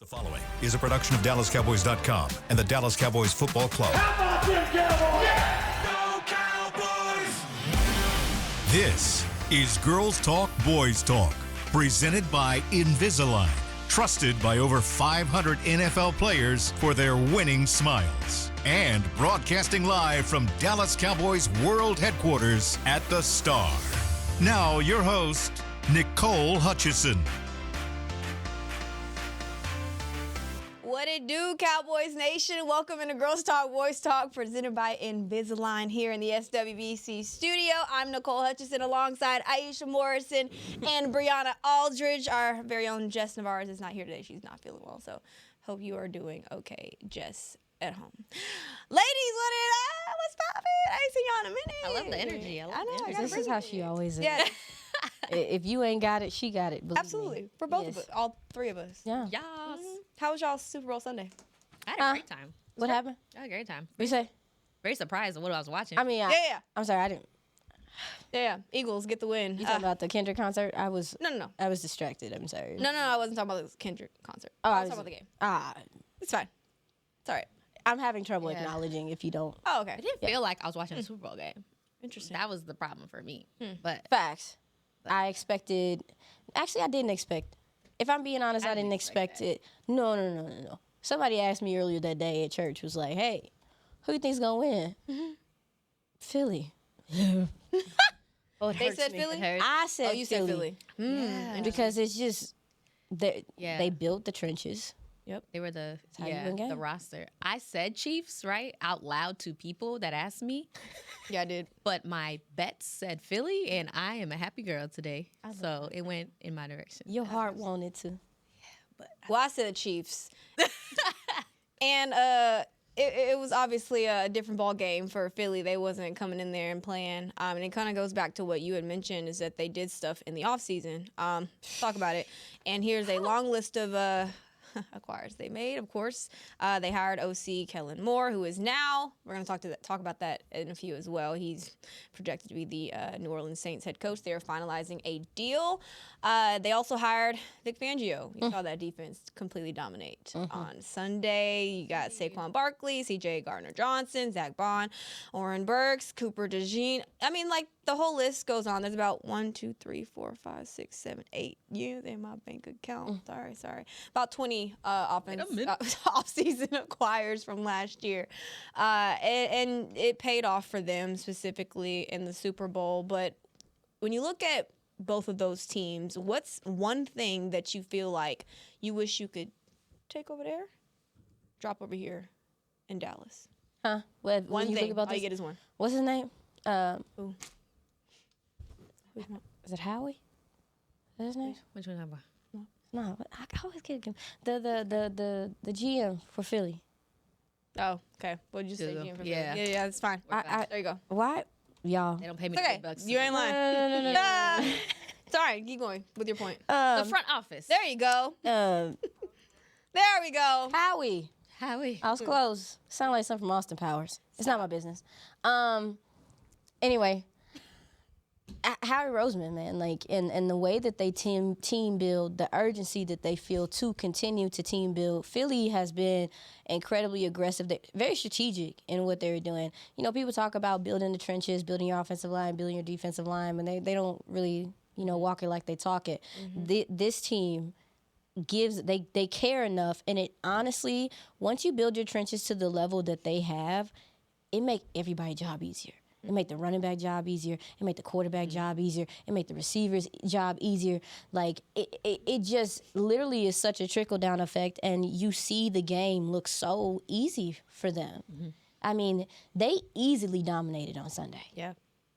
The following is a production of DallasCowboys.com and the Dallas Cowboys Football Club. How about them Cowboys? Yeah! Go Cowboys! This is Girls Talk, Boys Talk, presented by Invisalign, trusted by over 500 NFL players for their winning smiles. And broadcasting live from Dallas Cowboys World Headquarters at the Star. Now, your host, Nicole Hutchison. What it do, Cowboys Nation? Welcome into Girls Talk, Boys Talk, presented by Invisalign here in the SWBC studio. I'm Nicole Hutchison alongside Aisha Morrison and Brianna Aldridge. Our very own Jess Navarez is not here today. She's not feeling well, so hope you are doing okay, Jess, at home. Ladies, what's poppin'? I ain't seen y'all in a minute. I love the energy. I love the energy. This is how she always is. Yeah. If you ain't got it, she got it. Absolutely. Me. For both of us, all three of us. Yeah. Yes. How was y'all's Super Bowl Sunday? I had a great time. What happened? I had a great time. What you say? Very surprised at what I was watching. I mean, Yeah. I'm sorry, I didn't. Yeah. Eagles get the win. You talking about the Kendrick concert? No. I was distracted. I'm sorry. No, I wasn't talking about the Kendrick concert. Oh, I was talking about the game. It's fine. It's all right. I'm having trouble acknowledging if you don't. Oh, okay. I didn't feel like I was watching a Super Bowl game. Interesting. That was the problem for me. But Facts. I expected. Actually, I didn't expect. If I'm being honest, I didn't expect it. No. Somebody asked me earlier that day at church, was like, "Hey, who you think's gonna win?" Philly. They said Philly? I said Oh, you said Philly. Because it's just they built the trenches. Yep. they were the how you win the games. roster. I said Chiefs, right, out loud to people that asked me. Yeah, I did. But my bets said Philly, and I am a happy girl today. So it went in my direction. Your heart wanted to. Well, I said the Chiefs. And it was obviously a different ball game for Philly. They wasn't coming in there and playing. And it kind of goes back to what you had mentioned, is that they did stuff in the offseason. Talk about it. And here's a long list of acquires they made. Of course, they hired OC Kellen Moore, who is now, we're going to talk about that in a few as well. He's projected to be the New Orleans Saints head coach. They are finalizing a deal. They also hired Vic Fangio. You saw that defense completely dominate on Sunday. You got Saquon Barkley, C.J. Gardner-Johnson, Zach Bond, Oren Burks, Cooper DeJean. I mean, like, the whole list goes on. There's about 1, 2, 3, 4, 5, 6, 7, 8 units in my bank account. Sorry. About 20 off-season acquires from last year. And it paid off for them, specifically in the Super Bowl. But when you look at both of those teams, what's one thing that you feel like you wish you could take over there, drop over here in Dallas? Huh? What, One you thing. think about All you this? get is one. What's his name? Ooh. Is it Howie? Is that his name? Which one am I? No, I always get him. The GM for Philly. Oh, okay. What did you say? Google. GM for Yeah. Philly? Yeah, that's fine. there you go. Why, y'all? They don't pay me It's okay. the bucks. You ain't lying. No. Sorry, keep going with your point. The front office. There you go. There we go. Howie. Howie. I was close. Sound like something from Austin Powers. It's not my business. Anyway, Howie Roseman, man, like, and the way that they team build, the urgency that they feel to continue to team build. Philly has been incredibly aggressive. They're very strategic in what they're doing. You know, people talk about building the trenches, building your offensive line, building your defensive line, and they don't really, walk it like they talk it. This team they care enough, and it honestly, once you build your trenches to the level that they have, it make everybody's job easier. It make the running back job easier. It make the quarterback job easier. It make the receivers job easier. Like, it just literally is such a trickle-down effect, and you see the game look so easy for them. I mean, they easily dominated on Sunday.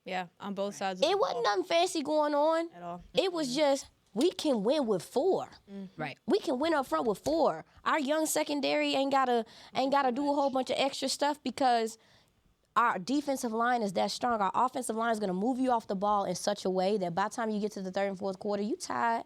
Yeah, on both sides. It wasn't nothing fancy going on. At all. It was just, we can win with 4. Right. We can win up front with 4. Our young secondary ain't gotta do a whole bunch of extra stuff, because our defensive line is that strong. Our offensive line is going to move you off the ball in such a way that by the time you get to the third and fourth quarter, you tired.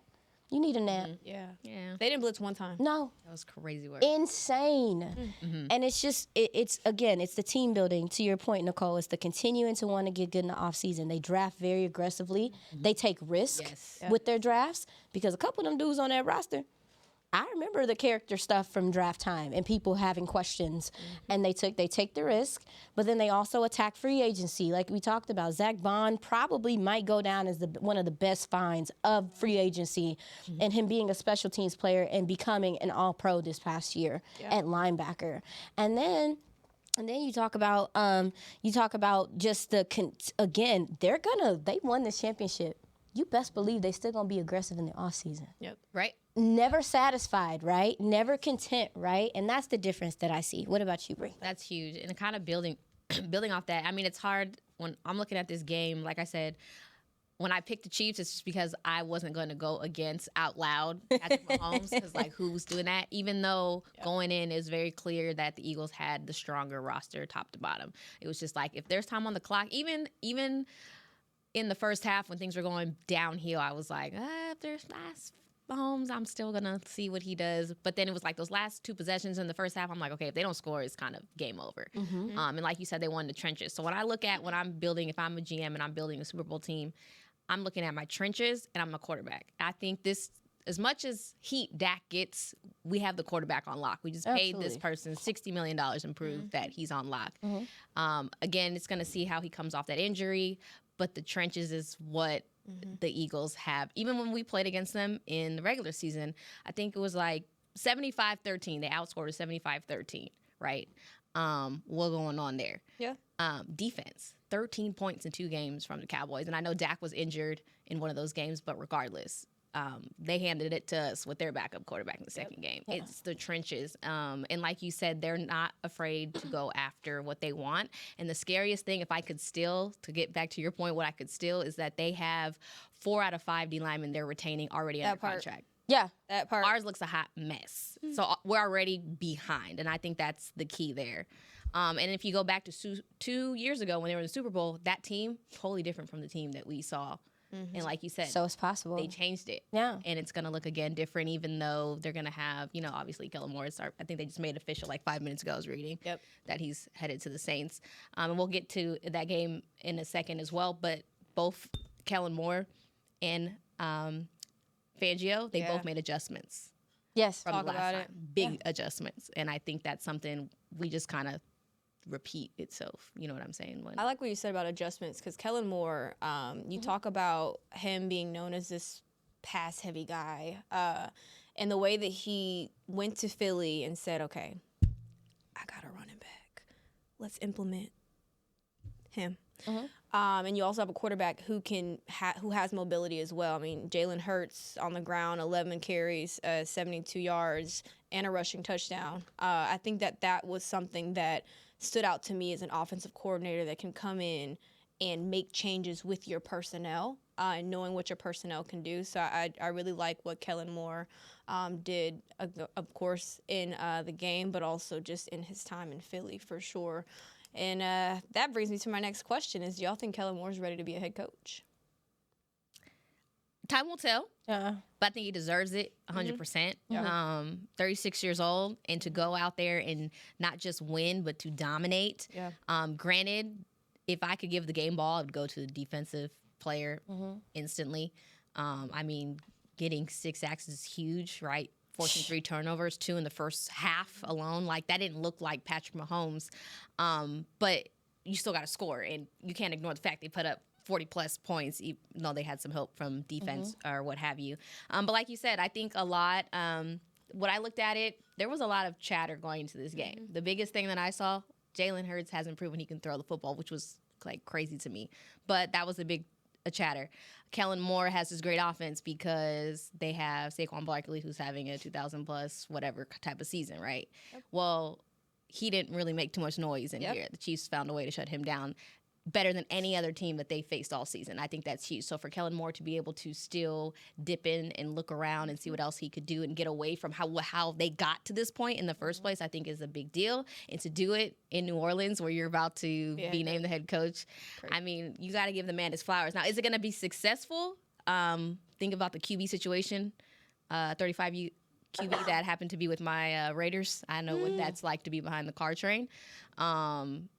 You need a nap. Yeah. Yeah. They didn't blitz one time. No. That was crazy work. Insane. And it's just, it's the team building, to your point, Nicole. It's the continuing to want to get good in the offseason. They draft very aggressively. They take risks with their drafts, because a couple of them dudes on that roster, I remember the character stuff from draft time and people having questions, and they take the risk, but then they also attack free agency. Like we talked about, Zach Bond probably might go down as one of the best finds of free agency, and him being a special teams player and becoming an All-Pro this past year at linebacker. And then you talk about just again, they won this championship. You best believe they still gonna be aggressive in the offseason. Yep. Right. Never satisfied, right? Never content, right? And that's the difference that I see. What about you, Bree? That's huge. And kind of building off that, I mean, it's hard when I'm looking at this game. Like I said, when I picked the Chiefs, it's just because I wasn't going to go against out loud Patrick Mahomes, because like who's doing that? Even though going in is very clear that the Eagles had the stronger roster top to bottom. It was just like, if there's time on the clock, even in the first half when things were going downhill, I was like, if there's last Mahomes, I'm still going to see what he does. But then it was like those last two possessions in the first half, I'm like, okay, if they don't score, it's kind of game over. And like you said, they won the trenches. So when I look at when I'm building, if I'm a GM and I'm building a Super Bowl team, I'm looking at my trenches and I'm a quarterback. I think this, as much as heat Dak gets, we have the quarterback on lock. We just paid this person $60 million and proved that he's on lock. Again, it's going to see how he comes off that injury, but the trenches is what the Eagles have. Even when we played against them in the regular season, I think it was like 75-13. They outscored 75-13, right? What going on there? Yeah. Defense, 13 points in 2 games from the Cowboys. And I know Dak was injured in one of those games, but regardless, they handed it to us with their backup quarterback in the second game. It's the trenches. And like you said, they're not afraid to go after what they want. And the scariest thing, if I could steal, to get back to your point, what I could steal is that they have 4 out of 5 D linemen they're retaining already under contract. Yeah, That part. Ours looks a hot mess. So we're already behind, and I think that's the key there. And if you go back to 2 years ago when they were in the Super Bowl, that team, totally different from the team that we saw. And like you said, so it's possible. they changed it. Yeah. And it's going to look, again, different, even though they're going to have, obviously Kellen Moore, I think they just made it official like 5 minutes ago, I was reading, that he's headed to the Saints. And we'll get to that game in a second as well. But both Kellen Moore and Fangio, they both made adjustments. Yes. From Talk last about time. it. Big adjustments. And I think that's something we just kind of repeat itself. You know what I'm saying? I like what you said about adjustments, because Kellen Moore, you talk about him being known as this pass-heavy guy, and the way that he went to Philly and said, okay, I got a running back. Let's implement him. And you also have a quarterback who who has mobility as well. I mean, Jalen Hurts on the ground, 11 carries, 72 yards, and a rushing touchdown. I think that was something that stood out to me as an offensive coordinator that can come in and make changes with your personnel, and knowing what your personnel can do. So I really like what Kellen Moore did, of course, in the game, but also just in his time in Philly for sure. And that brings me to my next question is, do y'all think Kellen Moore is ready to be a head coach? Time will tell. But I think he deserves it 100%. 36 years old, and to go out there and not just win, but to dominate. Granted, if I could give the game ball, I would go to the defensive player instantly. I mean, getting 6 sacks is huge, right? Forcing 3 turnovers, 2 in the first half alone. Like, that didn't look like Patrick Mahomes. But you still got to score, and you can't ignore the fact they put up 40-plus points, even though they had some help from defense or what have you. But like you said, I think a lot, when I looked at it, there was a lot of chatter going into this game. The biggest thing that I saw, Jalen Hurts hasn't proven he can throw the football, which was like crazy to me. But that was a chatter. Kellen Moore has this great offense because they have Saquon Barkley, who's having a 2,000-plus whatever type of season, right? Well, he didn't really make too much noise in here. The Chiefs found a way to shut him down better than any other team that they faced all season. I think that's huge. So for Kellen Moore to be able to still dip in and look around and see what else he could do and get away from how they got to this point in the first place, I think is a big deal. And to do it in New Orleans, where you're about to be named the head coach, I mean, you got to give the man his flowers. Now, is it going to be successful? Think about the QB situation, 35 QB that happened to be with my Raiders. I know what that's like to be behind the car train.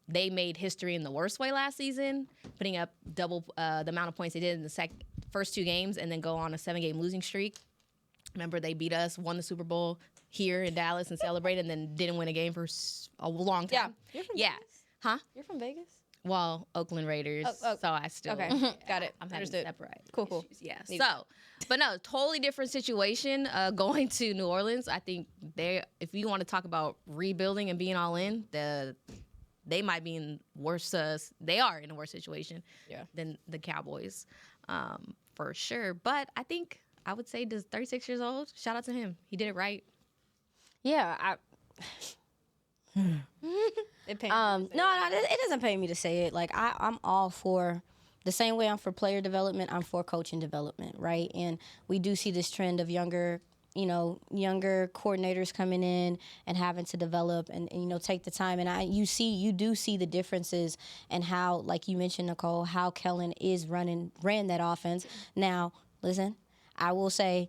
They made history in the worst way last season, putting up double the amount of points they did in the first 2 games and then go on a 7-game losing streak. Remember, they beat us, won the Super Bowl here in Dallas and celebrated, and then didn't win a game for a long time. Yeah. You're from Yeah. Vegas? Huh? You're from Vegas? Well, Oakland Raiders. Oh, so I still. okay. Got it. I'm having Understood. separate. Cool. Issues. Yeah. So, but no, totally different situation. Going to New Orleans, I think if you want to talk about rebuilding and being all in, they might be in worse. They are in a worse situation than the Cowboys, for sure. But I think I would say, 36 years old. Shout out to him. He did it right. Yeah, It pains me to say no, that. it doesn't pay me to say it. Like I'm all for the same way I'm for player development. I'm for coaching development, right? And we do see this trend of younger coordinators coming in and having to develop and take the time. And you do see the differences and how, like you mentioned, Nicole, how Kellen ran that offense. Now, listen, I will say,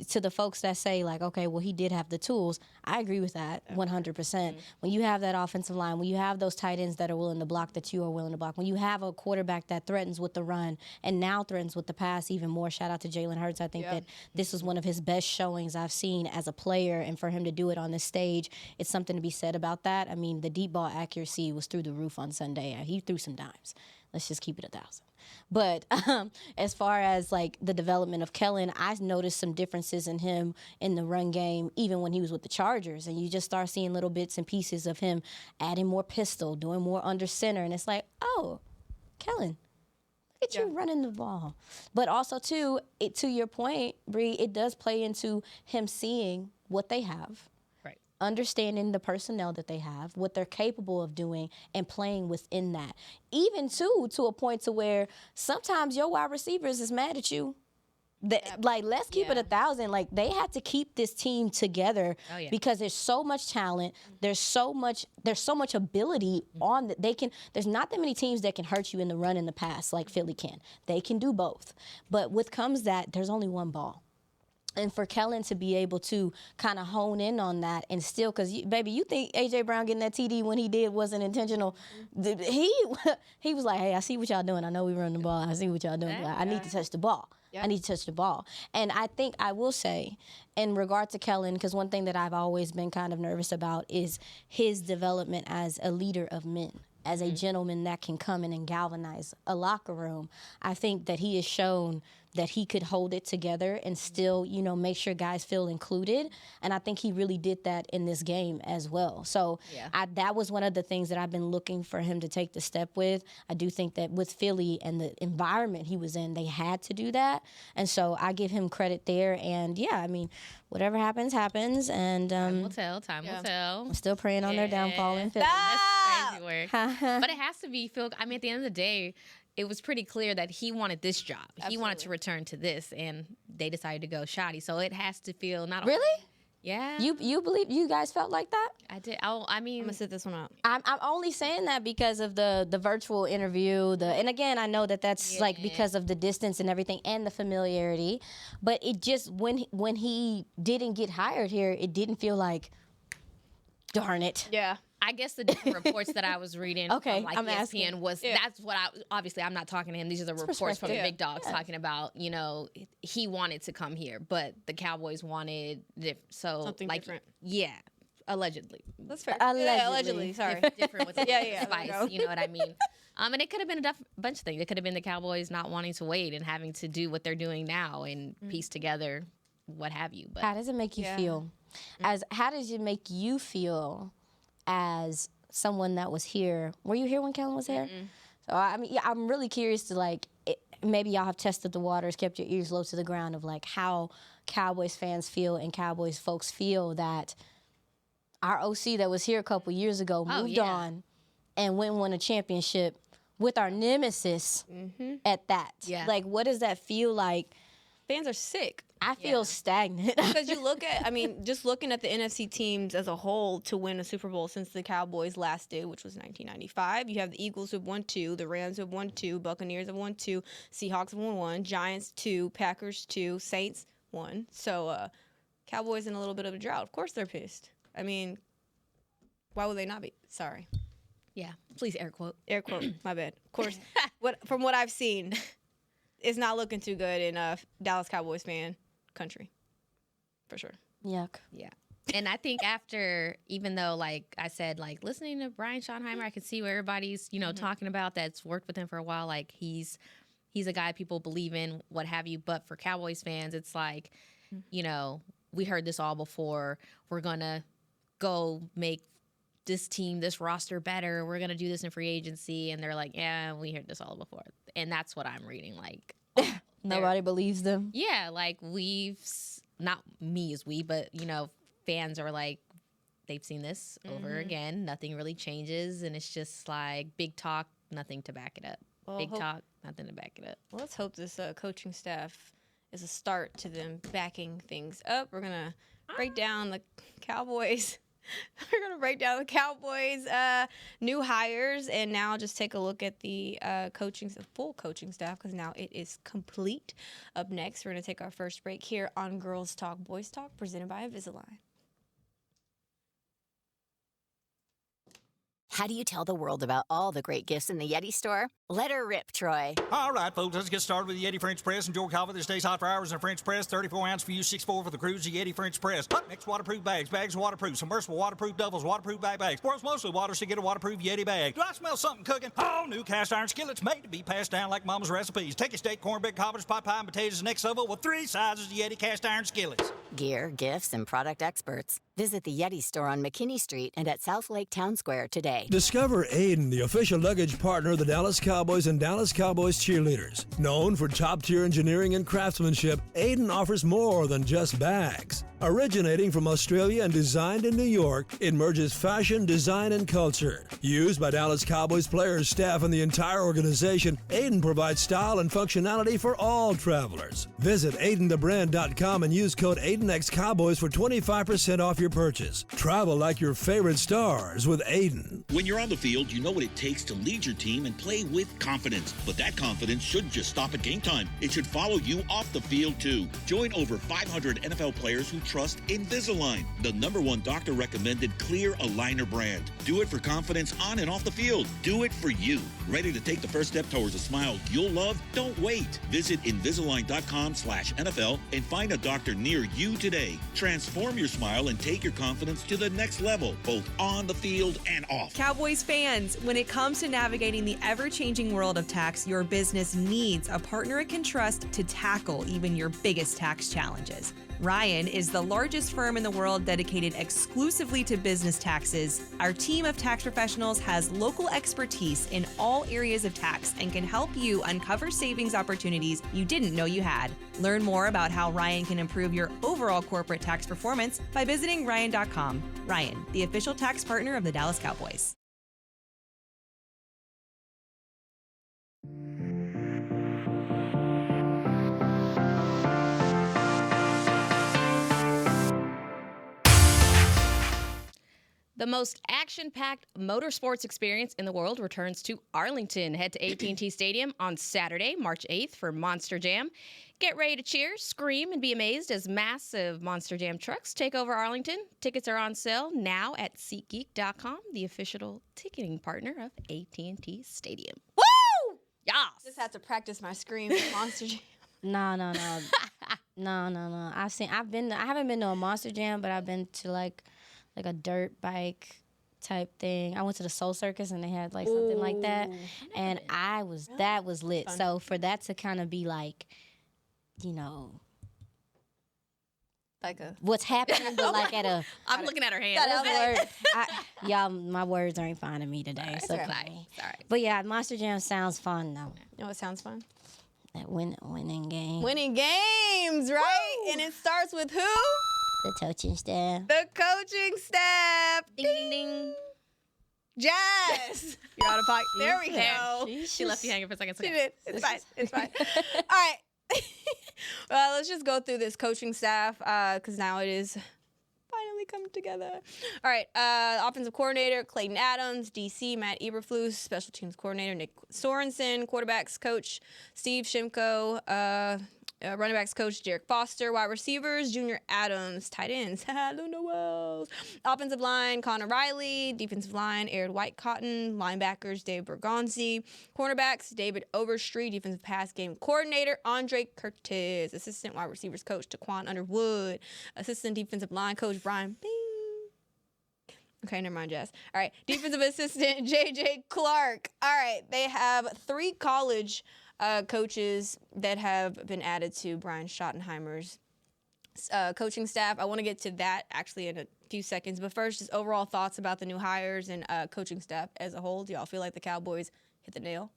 to the folks that say, like, okay, well, he did have the tools, I agree with that 100%. When you have that offensive line, when you have those tight ends that are willing to block, that you are willing to block, when you have a quarterback that threatens with the run and now threatens with the pass even more, shout out to Jalen Hurts. I think that this was one of his best showings I've seen as a player, and for him to do it on this stage, it's something to be said about that. I mean, the deep ball accuracy was through the roof on Sunday. He threw some dimes. Let's just keep it 1,000. But as far as like the development of Kellen, I noticed some differences in him in the run game, even when he was with the Chargers. And you just start seeing little bits and pieces of him adding more pistol, doing more under center. And it's like, oh, Kellen, look at you running the ball. But also, too, to your point, Bree, it does play into him seeing what they have. Understanding the personnel that they have, what they're capable of doing, and playing within that. Even, too, to a point to where sometimes your wide receivers is mad at you. Like, let's keep it 1,000. Like, they had to keep this team together because there's so much talent. There's so much ability on that they can. There's not that many teams that can hurt you in the run and the pass like Philly can. They can do both. But with comes that there's only one ball. And for Kellen to be able to kind of hone in on that and still, because, baby, you think A.J. Brown getting that TD when he did wasn't intentional. He was like, hey, I see what y'all doing. I know we run the ball. I see what y'all doing. I need to touch the ball. I need to touch the ball. And I think I will say, in regard to Kellen, because one thing that I've always been kind of nervous about is his development as a leader of men, as a gentleman that can come in and galvanize a locker room. I think that he has shown that he could hold it together and still, make sure guys feel included. And I think he really did that in this game as well. So that was one of the things that I've been looking for him to take the step with. I do think that with Philly and the environment he was in, they had to do that. And so I give him credit there. And, whatever happens, happens. And Time will tell. I'm still praying on their downfall in Philly. That's crazy work. But it has to be, Phil. I mean, at the end of the day, it was pretty clear that he wanted this job. Absolutely. He wanted to return to this, and they decided to go Shotty. So it has to feel not only... Really? Yeah. You believe you guys felt like that? I did. I mean... I'm going to sit this one out. I'm only saying that because of the virtual interview. And again, I know that's like because of the distance and everything and the familiarity. But it just, when he didn't get hired here, it didn't feel like, darn it. Yeah. I guess the different reports that I was reading from like I'm ESPN asking. was that's what obviously I'm not talking to him. These are the reports from the big dogs talking about, he wanted to come here, but the Cowboys wanted something like different. Yeah, allegedly. That's fair. Allegedly. Sorry. Different with the spice, you know what I mean? And it could have been a bunch of things. It could have been the Cowboys not wanting to wait and having to do what they're doing now and piece together what have you. But how does it make you feel? How does it make you feel as someone that was here? Were you here when Kellen was here? So I mean, I'm really curious to maybe y'all have tested the waters, kept your ears low to the ground of like how Cowboys fans feel and Cowboys folks feel that our OC that was here a couple years ago moved on and went and won a championship with our nemesis at that. Yeah. Like, what does that feel like? Fans are sick. I feel stagnant. Because you look at, just looking at the NFC teams as a whole to win a Super Bowl since the Cowboys last did, which was 1995. You have the Eagles who have won 2, the Rams who have won 2, Buccaneers have won 2, Seahawks have won 1, Giants 2, Packers 2, Saints 1. So Cowboys in a little bit of a drought. Of course they're pissed. I mean, why would they not be? Sorry. Yeah, please air quote. Air quote, my bad. Of course, from what I've seen, it's not looking too good in Dallas Cowboys fan country. For sure. Yuck. Yeah. And I think after, even though, like I said, like listening to Brian Schottenheimer, I can see where everybody's, talking about that's worked with him for a while. Like he's a guy people believe in, what have you. But for Cowboys fans, it's like, we heard this all before. We're going to go make this team, this roster better. We're going to do this in free agency. And they're like, yeah, we heard this all before. And that's what I'm reading. Like, nobody believes them. Yeah. Like not me as we, but, fans are like, they've seen this over again. Nothing really changes. And it's just like big talk, nothing to back it up. Well, big talk, nothing to back it up. Well, let's hope this coaching staff is a start to them backing things up. We're going to break down the Cowboys. We're going to break down the Cowboys' new hires and now just take a look at the full coaching staff because now it is complete. Up next, we're going to take our first break here on Girls Talk, Boys Talk, presented by Invisalign. How do you tell the world about all the great gifts in the Yeti store? Let her rip, Troy. All right, folks, let's get started with the Yeti French Press. Enjoy coffee that stays hot for hours in a French press. 34 ounce for you, 6'4" for the crews. The Yeti French Press. Hot mix waterproof bags. Bags waterproof. Submersible waterproof doubles. Waterproof bags. World's mostly water, so get a waterproof Yeti bag. Do I smell something cooking? Oh, new cast iron skillets made to be passed down like Mama's recipes. Take your steak, cornbread, cobbers, pot pie, and potatoes, and next level with 3 sizes of Yeti cast iron skillets. Gear, gifts, and product experts. Visit the Yeti store on McKinney Street and at South Lake Town Square today. Discover Aiden, the official luggage partner of the Dallas Cowboys and Dallas Cowboys cheerleaders. Known for top-tier engineering and craftsmanship, Aiden offers more than just bags. Originating from Australia and designed in New York, it merges fashion, design, and culture. Used by Dallas Cowboys players, staff, and the entire organization, Aiden provides style and functionality for all travelers. Visit AidenTheBrand.com and use code AidenXCowboys for 25% off your purchase. Travel like your favorite stars with Aiden. When you're on the field, you know what it takes to lead your team and play with confidence. But that confidence shouldn't just stop at game time. It should follow you off the field, too. Join over 500 NFL players who trust Invisalign, the #1 doctor-recommended clear aligner brand. Do it for confidence on and off the field. Do it for you. Ready to take the first step towards a smile you'll love? Don't wait. Visit Invisalign.com/NFL and find a doctor near you today. Transform your smile and take your confidence to the next level, both on the field and off. Cowboys fans, when it comes to navigating the ever-changing world of tax, your business needs a partner it can trust to tackle even your biggest tax challenges. Ryan is the largest firm in the world dedicated exclusively to business taxes. Our team of tax professionals has local expertise in all areas of tax and can help you uncover savings opportunities you didn't know you had. Learn more about how Ryan can improve your overall corporate tax performance by visiting Ryan.com. Ryan, the official tax partner of the Dallas Cowboys. The most action-packed motorsports experience in the world returns to Arlington. Head to AT&T Stadium on Saturday, March 8th for Monster Jam. Get ready to cheer, scream, and be amazed as massive Monster Jam trucks take over Arlington. Tickets are on sale now at SeatGeek.com, the official ticketing partner of AT&T Stadium. Woo! Yes! Just have to practice my scream at Monster Jam. No. No. I haven't been to a Monster Jam, but I've been to like a dirt bike type thing. I went to the Soul Circus and they had like something like that, and that was lit. Fun. So for that to kind of be like, like a what's happening, but like at a. I'm looking at her hand. Y'all, my words aren't finding me today. Right, so okay. Sorry. But yeah, Monster Jam sounds fun though. You know what sounds fun? That winning game. Winning games, right? Woo! And it starts with who? The coaching staff. The coaching staff. Ding, ding, ding. Jazz. You're out of pocket. There we go. She left you hanging for a second. She did. It's fine. It's fine. All right. Well, let's just go through this coaching staff because now it is finally come together. All right. Offensive coordinator, Clayton Adams. DC, Matt Eberflus. Special teams coordinator, Nick Sorensen. Quarterbacks coach, Steve Shimko. Running backs coach Derek Foster. Wide receivers Junior Adams. Tight ends Luna Wells. Offensive line Connor Riley. Defensive line Aaron White-Cotton. Linebackers Dave Bergonzi. Cornerbacks David Overstreet. Defensive pass game coordinator Andre Curtis. Assistant wide receivers coach Taquan Underwood. Assistant defensive line coach Brian Bing. Okay, never mind, Jess. All right, defensive assistant J.J. Clark. All right, they have 3 college coaches that have been added to Brian Schottenheimer's coaching staff. I want to get to that actually in a few seconds. But first, just overall thoughts about the new hires and coaching staff as a whole. Do y'all feel like the Cowboys hit the nail?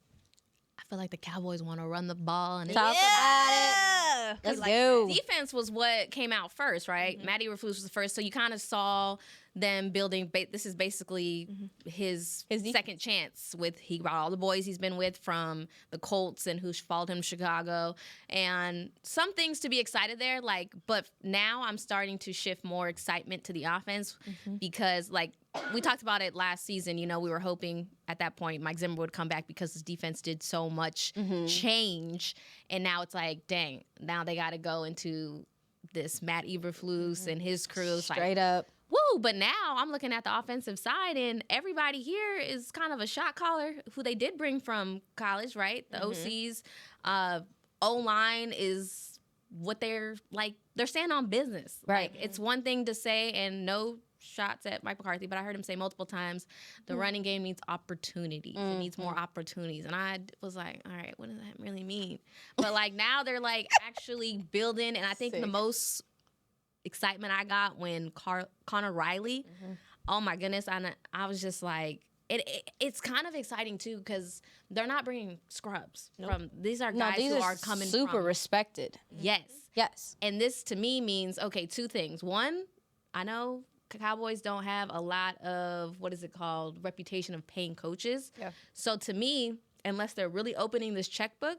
I feel like the Cowboys want to run the ball and Talk about it. Let's go. Defense was what came out first, right? Matty Eberflus was the first, so you kind of saw them building. This is basically his second chance. He brought all the boys he's been with from the Colts and who followed him to Chicago, and some things to be excited there. But now I'm starting to shift more excitement to the offense because, we talked about it last season. We were hoping at that point Mike Zimmer would come back because his defense did so much change, and now it's like, dang, now they got to go into this Matt Eberflus and his crew. Straight up. Woo! But now I'm looking at the offensive side, and everybody here is kind of a shot caller who they did bring from college, right? The OCs. O-line is what they're saying on business. Right. It's one thing to say, and no shots at Mike McCarthy, but I heard him say multiple times, the running game needs opportunities. It needs more opportunities. And I was like, all right, what does that really mean? But now they're actually building, and I think the most excitement I got when Connor Riley, oh my goodness, I was just like, it's kind of exciting too because they're not bringing scrubs from. These are guys who are coming super from, respected. Yes, and this to me means two things. One, I know Cowboys don't have a lot of reputation of paying coaches. Yeah. So to me, unless they're really opening this checkbook,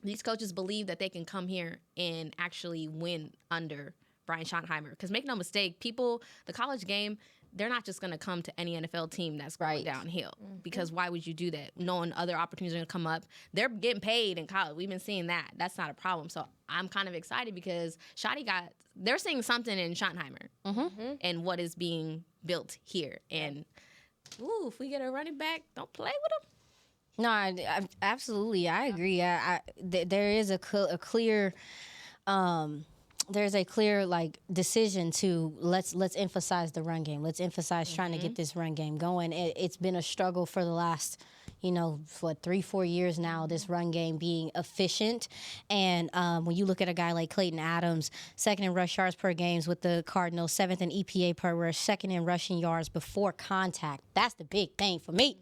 these coaches believe that they can come here and actually win under Brian Schottenheimer. Because make no mistake, the college game, they're not just going to come to any NFL team that's going downhill. Because why would you do that? Knowing other opportunities are going to come up. They're getting paid in college. We've been seeing that. That's not a problem. So I'm kind of excited because they're seeing something in Schottenheimer and what is being built here. And, if we get a running back, don't play with them. No, I absolutely. I agree. There is a clear... there's a clear decision to let's emphasize the run game. Let's emphasize trying to get this run game going. It's been a struggle for the last, for 3-4 years now, this run game being efficient. And when you look at a guy like Clayton Adams, second in rush yards per games with the Cardinals, 7th in EPA per rush, second in rushing yards before contact. That's the big thing for me.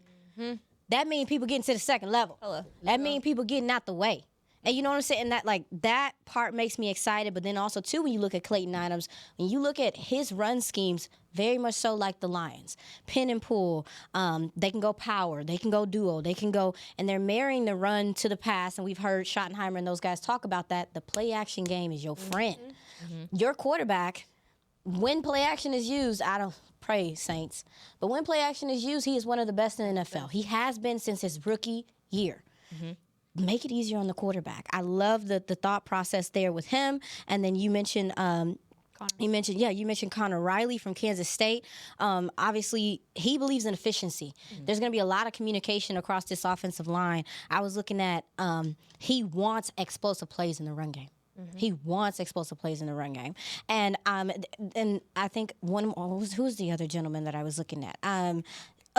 That means people getting to the second level. That means people getting out the way. And you know what I'm saying? That part makes me excited. But then also, too, when you look at Clayton Adams, when you look at his run schemes, very much so like the Lions. Pin and pull. They can go power. They can go duo. They can go, and they're marrying the run to the pass. And we've heard Schottenheimer and those guys talk about that. The play action game is your friend. Your quarterback, when play action is used, I don't pray, Saints, but when play action is used, he is one of the best in the NFL. He has been since his rookie year. Make it easier on the quarterback. I love the thought process there with him. And then you mentioned Connor Riley from Kansas State. Obviously, he believes in efficiency. There's going to be a lot of communication across this offensive line. I was looking at he wants explosive plays in the run game. He wants explosive plays in the run game. And I think who's the other gentleman that I was looking at?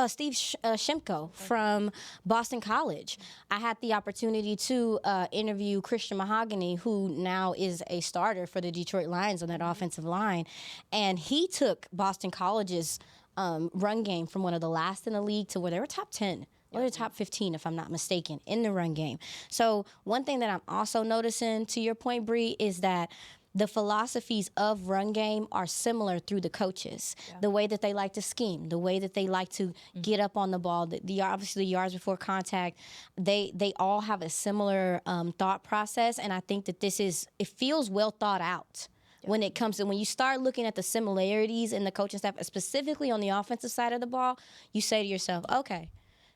Steve Shimko from Boston College. I had the opportunity to interview Christian Mahogany, who now is a starter for the Detroit Lions on that offensive line. And he took Boston College's run game from one of the last in the league to where they were top 10. Or the top 15, if I'm not mistaken, in the run game. So one thing that I'm also noticing, to your point, Bree, is that the philosophies of run game are similar through the coaches. The way that they like to scheme, the way that they like to get up on the ball, obviously the yards before contact, they all have a similar thought process. And I think that it feels well thought out. When it comes to, when you start looking at the similarities in the coaching staff, specifically on the offensive side of the ball, you say to yourself, okay,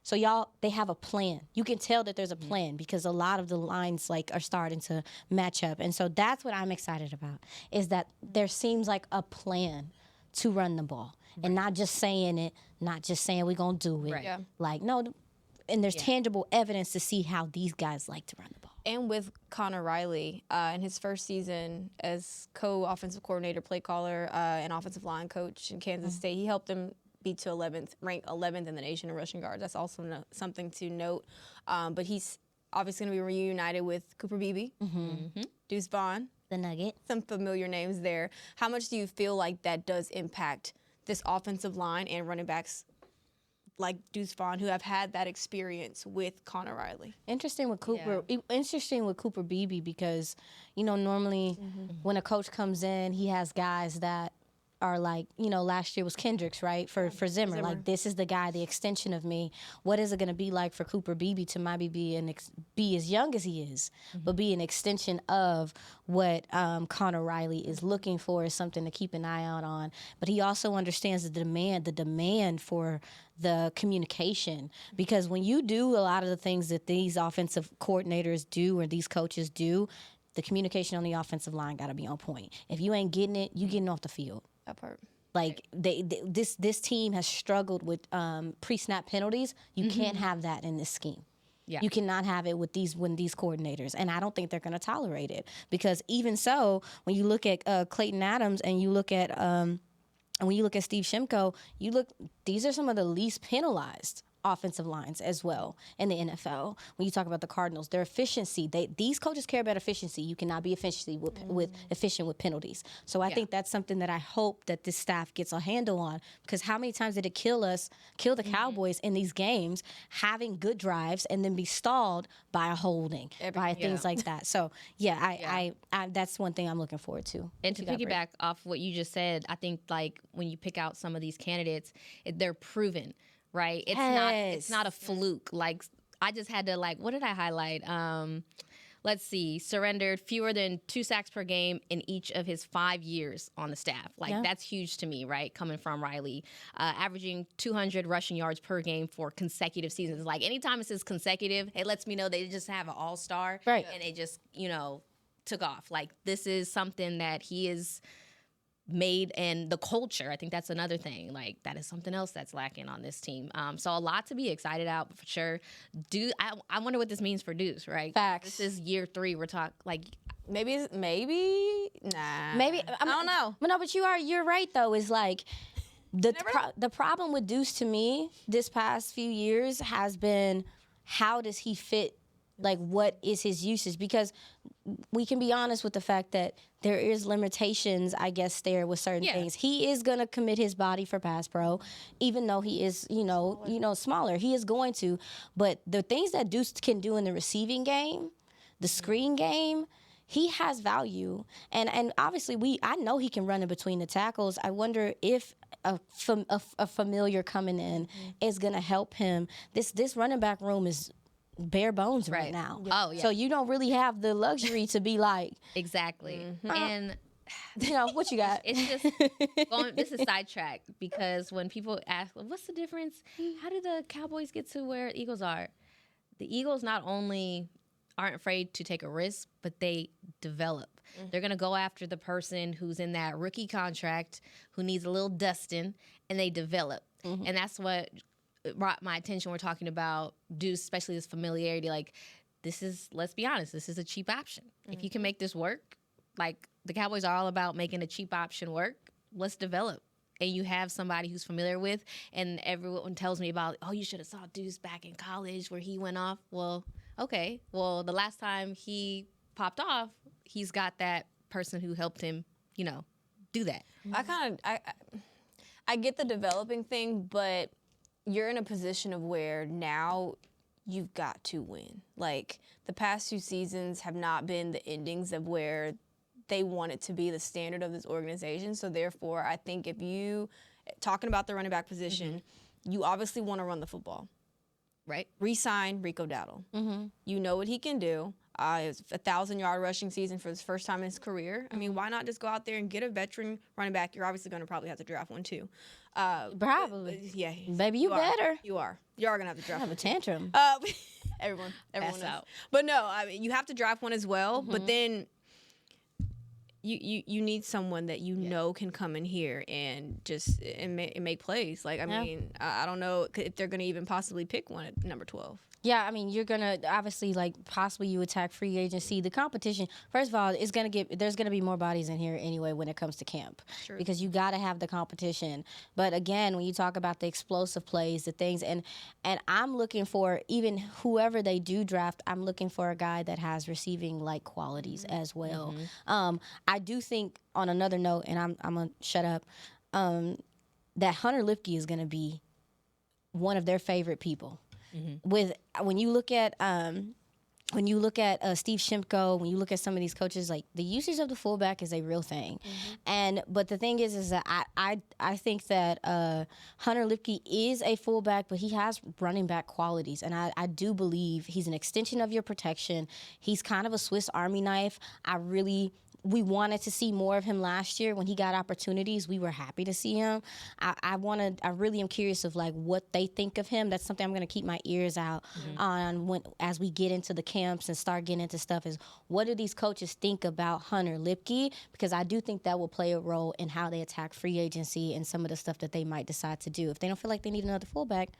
So they have a plan. You can tell that there's a plan because a lot of the lines are starting to match up. And so that's what I'm excited about, is that there seems like a plan to run the ball. Right. And not just saying it, not just saying we're going to do it. Right. Yeah. No, and there's tangible evidence to see how these guys like to run the ball. And with Connor Riley, in his first season as co-offensive coordinator, play caller, and offensive line coach in Kansas State, he helped them beat to ranked 11th in the nation in rushing yards. That's also something to note. But he's obviously going to be reunited with Cooper Beebe, Deuce Vaughn, the Nugget. Some familiar names there. How much do you feel like that does impact this offensive line and running backs like Deuce Vaughn, who have had that experience with Connor Riley? Interesting with Cooper. Yeah. Interesting with Cooper Beebe because, normally when a coach comes in, he has guys that are last year was Kendricks, right? For Zimmer. Like, this is the guy, the extension of me. What is it going to be like for Cooper Beebe to maybe be as young as he is, but be an extension of what Connor Riley is looking for, is something to keep an eye out on. But he also understands the demand for the communication, because when you do a lot of the things that these offensive coordinators do or these coaches do, the communication on the offensive line got to be on point. If you ain't getting it, you getting off the field. That part. This team has struggled with pre-snap penalties. You can't have that in this scheme. Yeah. You cannot have it with these coordinators, and I don't think they're going to tolerate it, because even so, when you look at Clayton Adams and you look at Steve Shimko, these are some of the least penalized offensive lines as well in the NFL. When you talk about the Cardinals, their efficiency, these coaches care about efficiency. You cannot be efficient with penalties. So I think that's something that I hope that this staff gets a handle on, because how many times did it kill the Cowboys in these games, having good drives and then be stalled by a holding, things like that. So I that's one thing I'm looking forward to. And to piggyback off what you just said, I think when you pick out some of these candidates, they're proven. Right, it's not a fluke. Like, I just had to what did I highlight? Let's see, surrendered fewer than 2 sacks per game in each of his 5 years on the staff. That's huge to me, right? Coming from Riley, averaging 200 rushing yards per game for consecutive seasons. Like, anytime it says consecutive, it lets me know they just have an all-star, right? And they just took off. Like, this is something that he is made, and the culture, I think that's another thing. Like, that is something else that's lacking on this team. So a lot to be excited about for sure. I wonder what this means for Deuce, right? Facts. This is year 3. We're talking maybe nah. Maybe I don't know. But you're right though. Is the problem with Deuce to me this past few years has been, how does he fit? Like, what is his usage? Because we can be honest with the fact that there is limitations, I guess, there with certain things. He is going to commit his body for pass pro, even though he is, smaller. He is going to. But the things that Deuce can do in the receiving game, the screen game, he has value. And obviously, I know he can run in between the tackles. I wonder if a familiar coming in is going to help him. This running back room is bare bones right now. Oh, yeah. So you don't really have the luxury to be like... Exactly. And... what you got? It's just this is sidetracked, because when people ask, what's the difference? How do the Cowboys get to where Eagles are? The Eagles not only aren't afraid to take a risk, but they develop. They're going to go after the person who's in that rookie contract, who needs a little dusting, and they develop. And that's what brought my attention. We're talking about Deuce, especially this familiarity. Like, let's be honest, this is a cheap option. If you can make this work, like, the Cowboys are all about making a cheap option work. Let's develop. And you have somebody who's familiar with, and everyone tells me about, you should have saw Deuce back in college where he went off. Well, okay. Well, the last time he popped off, he's got that person who helped him, do that. I get the developing thing, but you're in a position of where now you've got to win. Like, the past 2 seasons have not been the endings of where they want it to be the standard of this organization. So therefore, I think if you, talking about the running back position, you obviously want to run the football. Right. Re-sign Rico Dowdle. You know what he can do. It's a 1,000-yard rushing season for his first time in his career. I mean, why not just go out there and get a veteran running back? You're obviously going to probably have to draft one too. Probably. Yeah. Baby, you better. You are going to have to draft Have one a tantrum. everyone Pass knows. out. But no, I mean, you have to draft one as well. But then you need someone that you know can come in here and just make plays. Like, I mean, I don't know if they're going to even possibly pick one at number 12. Yeah, I mean, you're gonna obviously possibly you attack free agency. The competition, first of all, there's gonna be more bodies in here anyway when it comes to camp, because you gotta have the competition. But again, when you talk about the explosive plays, the things, and I'm looking for, even whoever they do draft, I'm looking for a guy that has receiving qualities as well. I do think, on another note, and I'm gonna shut up, that Hunter Lipke is gonna be one of their favorite people. When you look at Steve Shimko, when you look at some of these coaches, the usage of the fullback is a real thing. But the thing is that I think that Hunter Lipke is a fullback, but he has running back qualities, and I do believe he's an extension of your protection. He's kind of a Swiss Army knife. We wanted to see more of him last year. When he got opportunities, we were happy to see him. I really am curious of what they think of him. That's something I'm going to keep my ears out on as we get into the camps and start getting into stuff, is what do these coaches think about Hunter Lipke? Because I do think that will play a role in how they attack free agency and some of the stuff that they might decide to do. If they don't feel like they need another fullback,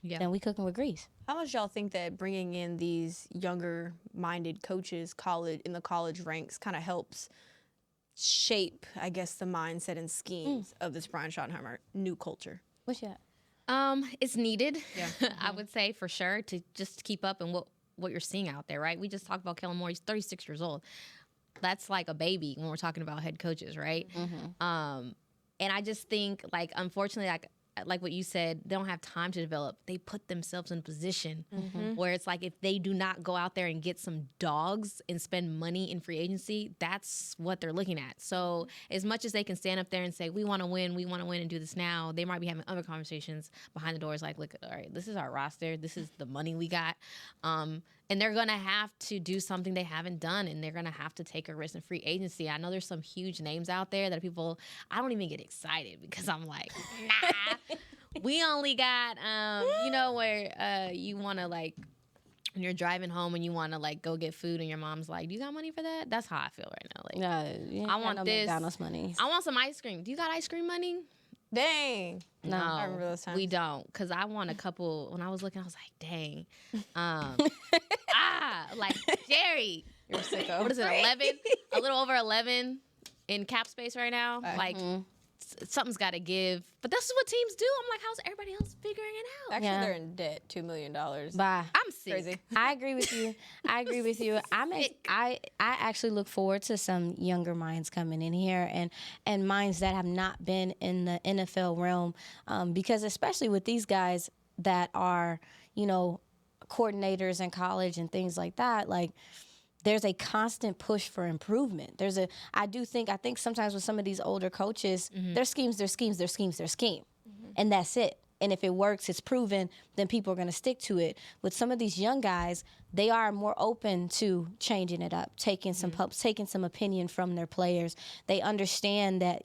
then we cooking with grease. How much y'all think that bringing in these younger-minded coaches in the college ranks kind of helps shape, I guess, the mindset and schemes of this Brian Schottenheimer new culture? What's that? It's needed, I would say, for sure, to just keep up and what you're seeing out there, right? We just talked about Kellen Moore. He's 36 years old. That's like a baby when we're talking about head coaches, right? And I just think, unfortunately, like what you said, they don't have time to develop. They put themselves in a position where it's if they do not go out there and get some dogs and spend money in free agency, that's what they're looking at. So as much as they can stand up there and say, we want to win and do this now, they might be having other conversations behind the doors look, all right, this is our roster. This is the money we got. And they're going to have to do something they haven't done, and they're going to have to take a risk in free agency. I know there's some huge names out there that I don't even get excited because I'm like, nah. We only got, where you want to, when you're driving home and you want to, go get food and your mom's like, do you got money for that? That's how I feel right now. No, I want this. McDonald's money. I want some ice cream. Do you got ice cream money? Dang. No, I remember those times. We don't, because I want a couple. When I was looking, I was like, dang. Jerry. You're sicko. What is it, 11? A little over 11 in cap space right now. Something's got to give. But this is what teams do. I'm like, how's everybody else figuring it out? Actually, they're in debt, $2 million. Bye. I'm sick. Crazy. I agree with you. I actually look forward to some younger minds coming in here and minds that have not been in the NFL realm, because especially with these guys that are, coordinators in college and things like that, there's a constant push for improvement. I think sometimes with some of these older coaches, their schemes. And that's it. And if it works, it's proven, then people are going to stick to it. With some of these young guys, they are more open to changing it up, taking some opinion from their players. They understand that,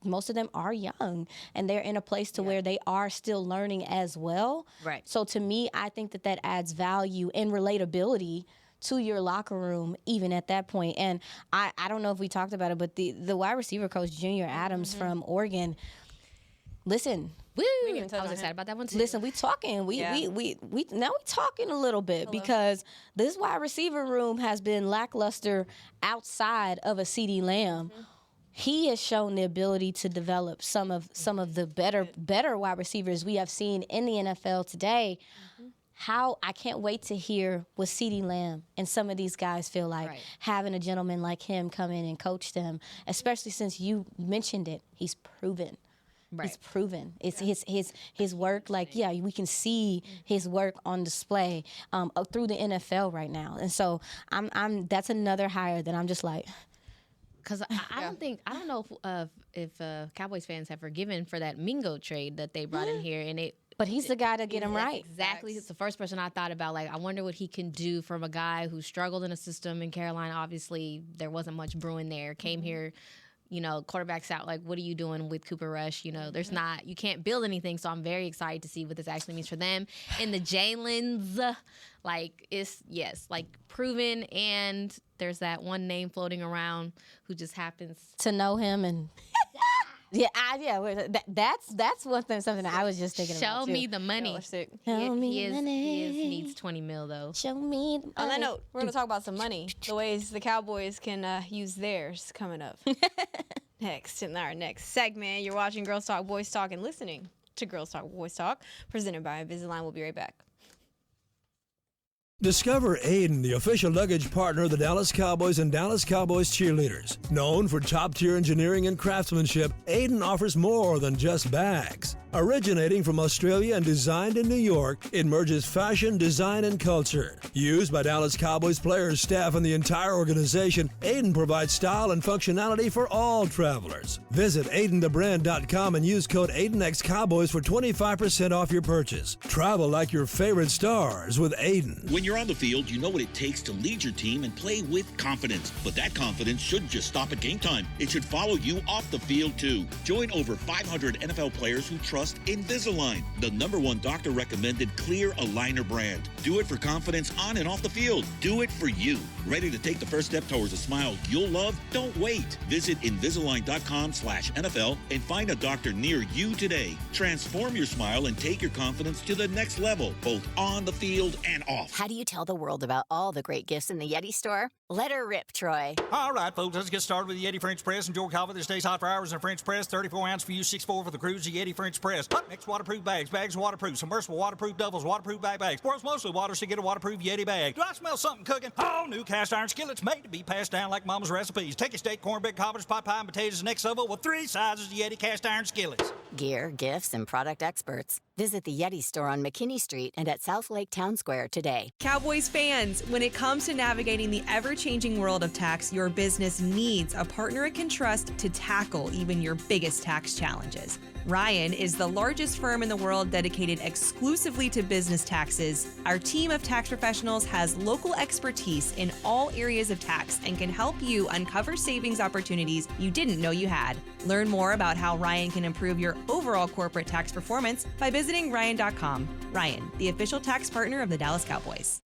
most of them are young, and they're in a place to where they are still learning as well. Right. So to me, I think that adds value and relatability to your locker room, even at that point. And I don't know if we talked about it, but the wide receiver coach, Junior Adams from Oregon, listen. Woo! I was excited about that one too. Listen, we talking. We talking a little bit because this wide receiver room has been lackluster outside of a CeeDee Lamb. He has shown the ability to develop some of the better wide receivers we have seen in the NFL today. How I can't wait to hear what CeeDee Lamb and some of these guys feel like having a gentleman like him come in and coach them, especially since you mentioned it. He's proven. Right. He's proven. It's his work. We can see his work on display through the NFL right now. And so that's another hire that I'm just like. Because I don't know if Cowboys fans have forgiven for that Mingo trade that they brought in here, and But he's the guy to get him right. Exactly. It's the first person I thought about. Like, I wonder what he can do from a guy who struggled in a system in Carolina. Obviously, there wasn't much brewing there. Came here, quarterback's out. Like, what are you doing with Cooper Rush? There's not, you can't build anything. So I'm very excited to see what this actually means for them. And the Jalen's, proven. And there's that one name floating around who just happens to know him and. That's one thing. Something that I was just thinking about. Show me the money. Show me the money. He needs $20 million though. Show me the money. On that note, we're gonna talk about some money. The ways the Cowboys can use theirs coming up. Next in our next segment, you're watching Girls Talk Boys Talk and listening to Girls Talk Boys Talk, presented by Invisalign. We'll be right back. Discover Aiden, the official luggage partner of the Dallas Cowboys and Dallas Cowboys cheerleaders. Known for top-tier engineering and craftsmanship, Aiden offers more than just bags. Originating from Australia and designed in New York, it merges fashion, design, and culture. Used by Dallas Cowboys players, staff, and the entire organization, Aiden provides style and functionality for all travelers. Visit AidenTheBrand.com and use code AidenXCowboys for 25% off your purchase. Travel like your favorite stars with Aiden. When you're on the field, you know what it takes to lead your team and play with confidence. But that confidence shouldn't just stop at game time. It should follow you off the field, too. Join over 500 NFL players who trust Invisalign, the #1 doctor-recommended clear aligner brand. Do it for confidence on and off the field. Do it for you. Ready to take the first step towards a smile you'll love? Don't wait. Visit Invisalign.com/NFL and find a doctor near you today. Transform your smile and take your confidence to the next level, both on the field and off. How do you tell the world about all the great gifts in the Yeti store? Let her rip, Troy. All right, folks, let's get started with the Yeti French Press. Enjoy coffee that stays hot for hours in a French press. 34 ounce for you, 6'4" for the crews. The Yeti French Press. Hot mix waterproof bags. Bags waterproof. Submersible waterproof doubles. Waterproof bags. World's mostly water, so get a waterproof Yeti bag. Do I smell something cooking? Oh, new cast iron skillets made to be passed down like mama's recipes. Take your steak, cornbread, cobbers, pot pie, and potatoes next level with 3 sizes of Yeti cast iron skillets. Gear, gifts, and product experts. Visit the Yeti store on McKinney Street and at South Lake Town Square today. Cowboys fans, when it comes to navigating the ever-changing world of tax, your business needs a partner it can trust to tackle even your biggest tax challenges. Ryan is the largest firm in the world dedicated exclusively to business taxes. Our team of tax professionals has local expertise in all areas of tax and can help you uncover savings opportunities you didn't know you had. Learn more about how Ryan can improve your overall corporate tax performance by visiting Ryan.com. Ryan, the official tax partner of the Dallas Cowboys.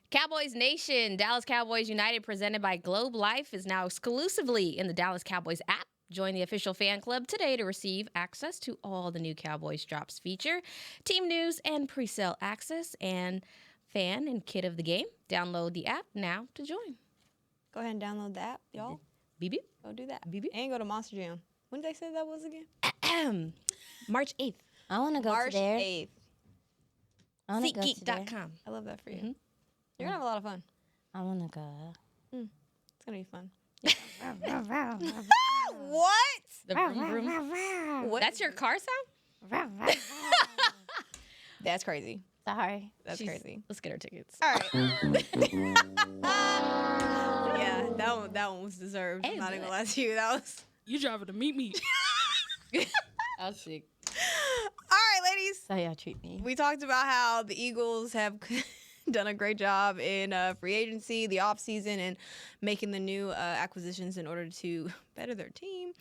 Cowboys Nation, Dallas Cowboys United, presented by Globe Life, is now exclusively in the Dallas Cowboys app. Join the official fan club today to receive access to all the new Cowboys drops feature, team news, and pre-sale access, and fan and kid of the game. Download the app now to join. Go ahead and download the app, y'all. BB. Go do that. BB. And go to Monster Jam. When did they say that was again? March 8th. I want to go March to there. 8th. SeatGeek.com. I love that for you. Mm-hmm. You're going to have a lot of fun. I want to go. It's going to be fun. What? The vroom, vroom. What? That's your car sound? That's crazy. Sorry. That's crazy. Let's get our tickets. All right. Yeah, that one was deserved. I'm not even going to lie to you. That was... You driving to meet me. I was sick. All right, ladies. So y'all treat me. We talked about how the Eagles have done a great job in free agency, the offseason, and making the new acquisitions in order to better their team.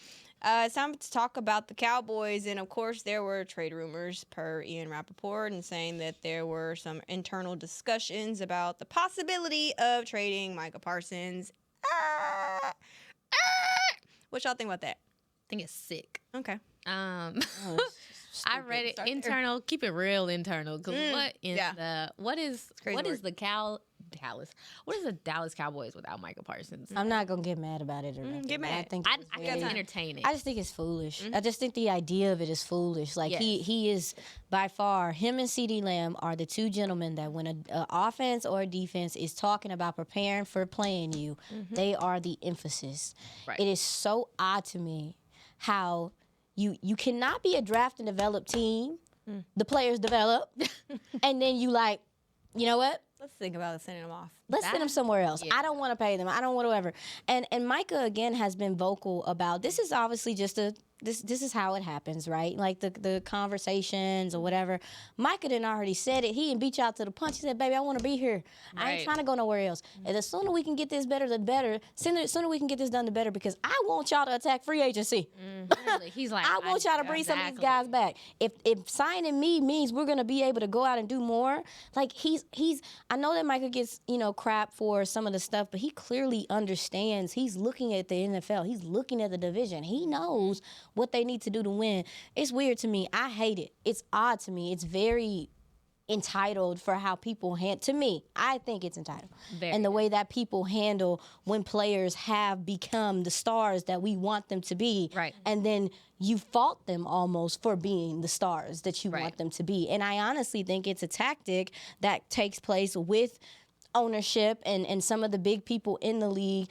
It's time to talk about the Cowboys, and of course there were trade rumors per Ian Rappaport, and saying that there were some internal discussions about the possibility of trading Micah Parsons. What y'all think about that? I think it's sick. Okay. I read it internal. Keep it real internal. Because what is the Dallas Cowboys without Micah Parsons? I'm not gonna get mad about it or nothing. Get mad. I can entertain it. I just think it's foolish. I just think the idea of it is foolish. Like he is by far, him and CeeDee Lamb are the two gentlemen that when an offense or a defense is talking about preparing for playing you, they are the emphasis. Right. It is so odd to me how you cannot be a draft and develop team. The players develop, and then you like, you know what? Let's think about sending them off. Let's send them somewhere else. Yeah. I don't want to pay them. I don't want to whatever. And Micah again has been vocal about this is obviously just this is how it happens, right? Like the conversations or whatever. Micah done already said it. He didn't beat you out to the punch. He said, baby, I want to be here. Right. I ain't trying to go nowhere else. And the sooner we can get this better, the better. Sooner we can get this done, the better, because I want y'all to attack free agency. Really? He's like, I want y'all to bring some of these guys back. If signing me means we're going to be able to go out and do more, like he's I know that Micah gets, crap for some of the stuff, but he clearly understands. He's looking at the NFL. He's looking at the division. He knows what they need to do to win. It's weird to me. I hate it. It's odd to me. It's very entitled for how people to me, I think it's entitled. And the way that people handle when players have become the stars that we want them to be. Right. And then you fault them almost for being the stars that you want them to be. And I honestly think it's a tactic that takes place with ownership and some of the big people in the league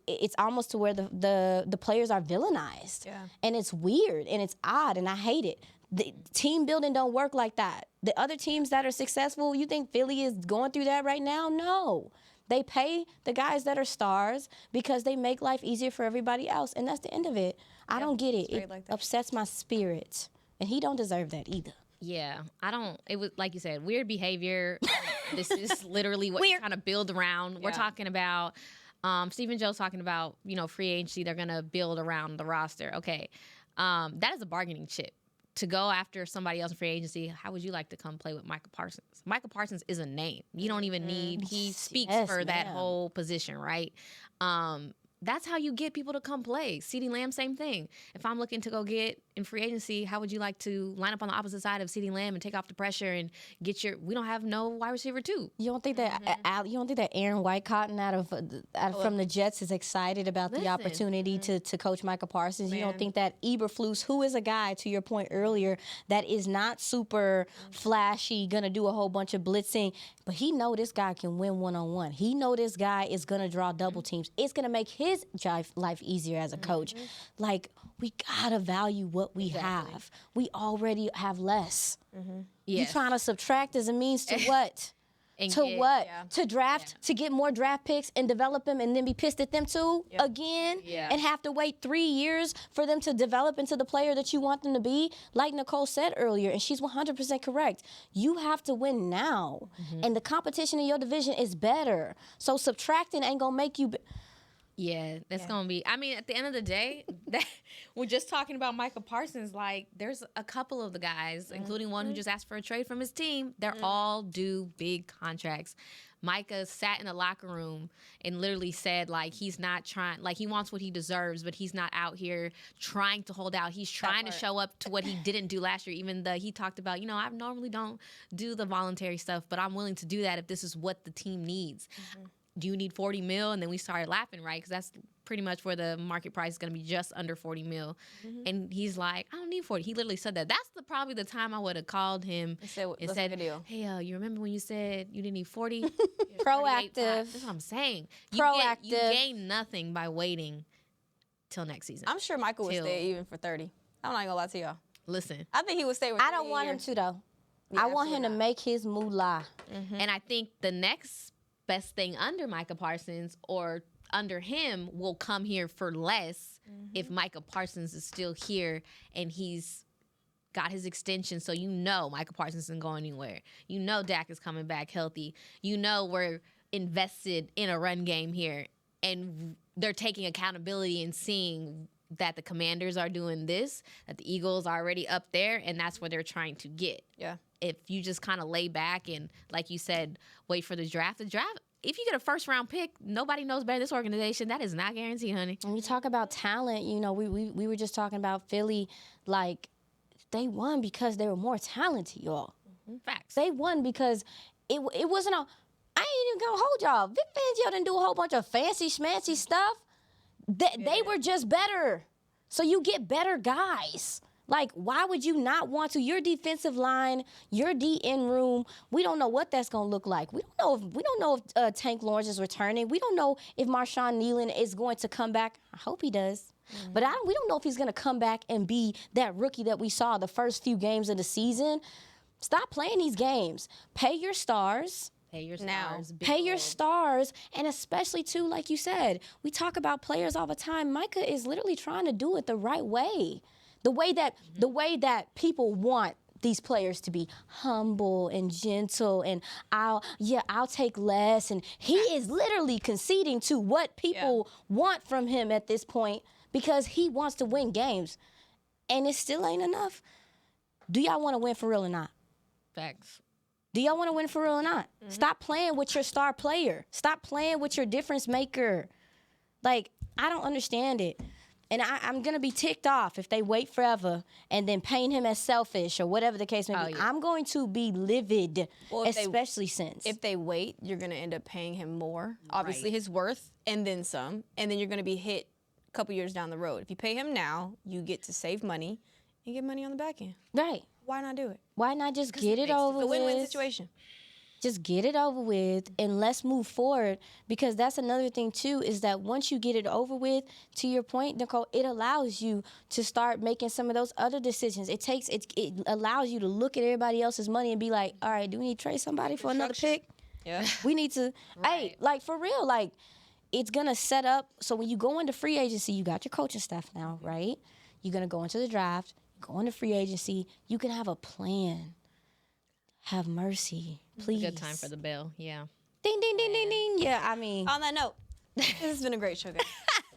it's almost to where the players are villainized. Yeah. And it's weird and it's odd and I hate it. The team building don't work like that. The other teams that are successful, you think Philly is going through that right now? No. They pay the guys that are stars because they make life easier for everybody else, and that's the end of it. I don't get it. It upsets my spirit, and he don't deserve that either. Yeah, I don't. It was like you said, weird behavior. This is literally what you're trying to build around. Yeah. We're talking about Stephen Joe's talking about free agency. They're gonna build around the roster. Okay, that is a bargaining chip. To go after somebody else in free agency, how would you like to come play with Micah Parsons? Micah Parsons is a name. You don't even need, he speaks for that whole position, right? That's how you get people to come play. CeeDee Lamb, same thing. If I'm looking to go get in free agency, how would you like to line up on the opposite side of CeeDee Lamb and take off the pressure and get we don't have no wide receiver too. You don't think that Aaron Whitecotton out from the Jets is excited about the opportunity to coach Micah Parsons? Man. You don't think that Eberflus, who is a guy, to your point earlier, that is not super flashy, gonna do a whole bunch of blitzing, but he know this guy can win one-on-one. He know this guy is gonna draw double teams. It's gonna make his life easier as a coach. Like, we gotta value what we have. We already have less. Yes. You trying to subtract as a means to what? To draft, to get more draft picks and develop them and then be pissed at them too again and have to wait 3 years for them to develop into the player that you want them to be? Like Nicole said earlier, and she's 100% correct, you have to win now. And the competition in your division is better. So subtracting ain't gonna make you... Yeah, that's going to be... I mean, at the end of the day, we're just talking about Micah Parsons. Like, there's a couple of the guys, including one who just asked for a trade from his team. They're all due big contracts. Micah sat in the locker room and literally said, like, he's not trying... Like, he wants what he deserves, but he's not out here trying to hold out. He's trying to show up to what he didn't do last year. Even though he talked about, I normally don't do the voluntary stuff, but I'm willing to do that if this is what the team needs. Do you need $40 million? And then we started laughing, right? Because that's pretty much where the market price is going to be, just under $40 million. And he's like, I don't need 40. He literally said that. That's probably the time I would have called him and said, hey, you remember when you said you didn't need 40? Proactive. That's what I'm saying. You gain nothing by waiting till next season. I'm sure Michael would stay even for 30. I'm not going to lie to y'all. Listen. I think he would stay with I don't want him to, though. Yeah, I want him to make his moolah. And I think the next best thing under Micah Parsons or under him will come here for less if Micah Parsons is still here and he's got his extension. So Micah Parsons isn't going anywhere. Dak is coming back healthy. We're invested in a run game here. And they're taking accountability and seeing that the Commanders are doing this, that the Eagles are already up there, and that's where they're trying to get. Yeah. If you just kind of lay back and, like you said, wait for the draft, if you get a first-round pick, nobody knows better than this organization. That is not guaranteed, honey. When we talk about talent, we were just talking about Philly, like, they won because they were more talented, y'all. Facts. They won because it wasn't a. I ain't even gonna hold y'all. Vic Fangio didn't do a whole bunch of fancy schmancy stuff. They were just better. So you get better guys. Like, why would you not want to? Your defensive line, your DN room, we don't know what that's gonna look like. We don't know if Tank Lawrence is returning. We don't know if Marshawn Nealon is going to come back. I hope he does. But we don't know if he's gonna come back and be that rookie that we saw the first few games of the season. Stop playing these games. Pay your stars. Pay your stars. Pay your stars, and especially too, like you said, we talk about players all the time. Micah is literally trying to do it the right way, the way that people want these players to be humble and gentle, and I'll take less, and he is literally conceding to what people want from him at this point because he wants to win games, and it still ain't enough. Do y'all want to win for real or not? Facts. Do y'all want to win for real or not? Stop playing with your star player. Stop playing with your difference maker. Like, I don't understand it. And I'm going to be ticked off if they wait forever and then paint him as selfish or whatever the case may be. I'm going to be livid, especially since. If they wait, you're going to end up paying him more, obviously his worth, and then some. And then you're going to be hit a couple years down the road. If you pay him now, you get to save money and get money on the back end. Right. Why not do it? Why not just get it over with? It's a win-win situation. Just get it over with and let's move forward, because that's another thing too, is that once you get it over with, to your point, Nicole, it allows you to start making some of those other decisions. It allows you to look at everybody else's money and be like, all right, do we need to trade somebody for another pick? Yeah. We need to, hey, like for real, like it's going to set up, so when you go into free agency, you got your coaching staff now, right? You're going to go into the draft, go into free agency, you can have a plan. Have mercy, please. Good time for the bell, yeah. Ding, ding, ding, ding, ding. Yeah, I mean. On that note, this has been a great show, guys.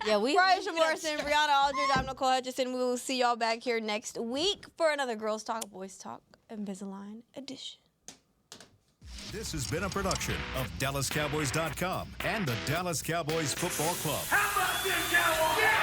Yeah, Brian Schottenheimer, Brianna Aldridge, I'm Nicole Hutchison. We will see y'all back here next week for another Girls Talk, Boys Talk, Invisalign edition. This has been a production of DallasCowboys.com and the Dallas Cowboys Football Club. How about this, Cowboys? Yeah!